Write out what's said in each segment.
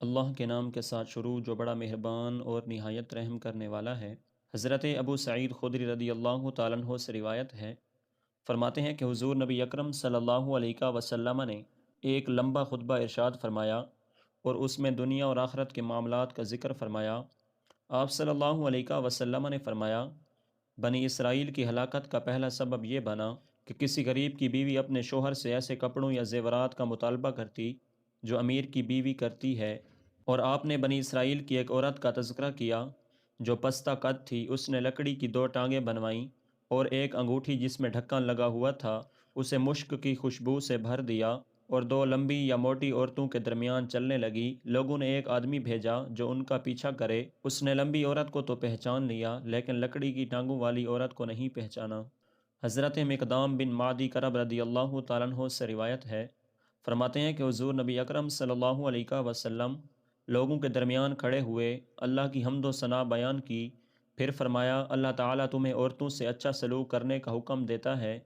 اللہ کے نام کے ساتھ شروع جو بڑا مہربان اور نہایت رحم کرنے والا ہے۔ حضرت ابو سعید خدری رضی اللہ تعالیٰ عنہ سے روایت ہے، فرماتے ہیں کہ حضور نبی اکرم صلی اللہ علیہ وسلم نے ایک لمبا خطبہ ارشاد فرمایا اور اس میں دنیا اور آخرت کے معاملات کا ذکر فرمایا۔ آپ صلی اللہ علیہ وسلم نے فرمایا، بنی اسرائیل کی ہلاکت کا پہلا سبب یہ بنا کہ کسی غریب کی بیوی اپنے شوہر سے ایسے کپڑوں یا زیورات کا مطالبہ کرتی جو امیر کی بیوی کرتی ہے، اور آپ نے بنی اسرائیل کی ایک عورت کا تذکرہ کیا جو پستہ قد تھی۔ اس نے لکڑی کی دو ٹانگیں بنوائیں اور ایک انگوٹھی جس میں ڈھکن لگا ہوا تھا اسے مشک کی خوشبو سے بھر دیا، اور دو لمبی یا موٹی عورتوں کے درمیان چلنے لگی۔ لوگوں نے ایک آدمی بھیجا جو ان کا پیچھا کرے۔ اس نے لمبی عورت کو تو پہچان لیا لیکن لکڑی کی ٹانگوں والی عورت کو نہیں پہچانا۔ حضرت مقدام بن معدی کرب رضی اللہ تعالیٰ عنہ سے روایت ہے، فرماتے ہیں کہ حضور نبی اکرم صلی اللہ علیہ وسلم لوگوں کے درمیان کھڑے ہوئے، اللہ کی حمد و ثنا بیان کی، پھر فرمایا، اللہ تعالیٰ تمہیں عورتوں سے اچھا سلوک کرنے کا حکم دیتا ہے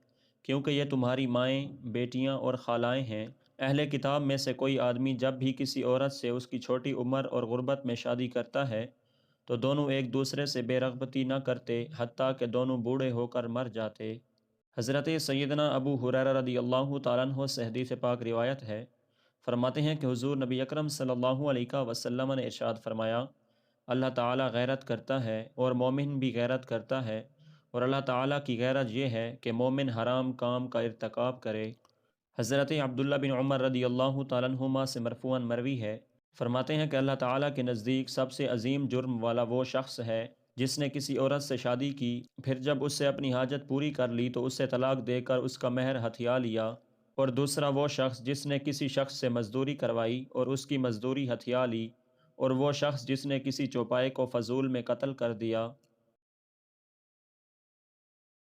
کیونکہ یہ تمہاری مائیں، بیٹیاں اور خالائیں ہیں۔ اہل کتاب میں سے کوئی آدمی جب بھی کسی عورت سے اس کی چھوٹی عمر اور غربت میں شادی کرتا ہے تو دونوں ایک دوسرے سے بے رغبتی نہ کرتے حتیٰ کہ دونوں بوڑھے ہو کر مر جاتے۔ حضرت سیدنا ابو ہریرہ رضی اللہ تعالیٰ عنہ سے حدیث پاک روایت ہے، فرماتے ہیں کہ حضور نبی اکرم صلی اللہ علیہ وسلم نے ارشاد فرمایا، اللہ تعالیٰ غیرت کرتا ہے اور مومن بھی غیرت کرتا ہے، اور اللہ تعالیٰ کی غیرت یہ ہے کہ مومن حرام کام کا ارتکاب کرے۔ حضرت عبداللہ بن عمر رضی اللہ تعالیٰ عنہما سے مرفوعاً مروی ہے، فرماتے ہیں کہ اللہ تعالیٰ کے نزدیک سب سے عظیم جرم والا وہ شخص ہے جس نے کسی عورت سے شادی کی، پھر جب اس سے اپنی حاجت پوری کر لی تو اسے طلاق دے کر اس کا مہر ہتھیا لیا، اور دوسرا وہ شخص جس نے کسی شخص سے مزدوری کروائی اور اس کی مزدوری ہتھیا لی، اور وہ شخص جس نے کسی چوپائے کو فضول میں قتل کر دیا۔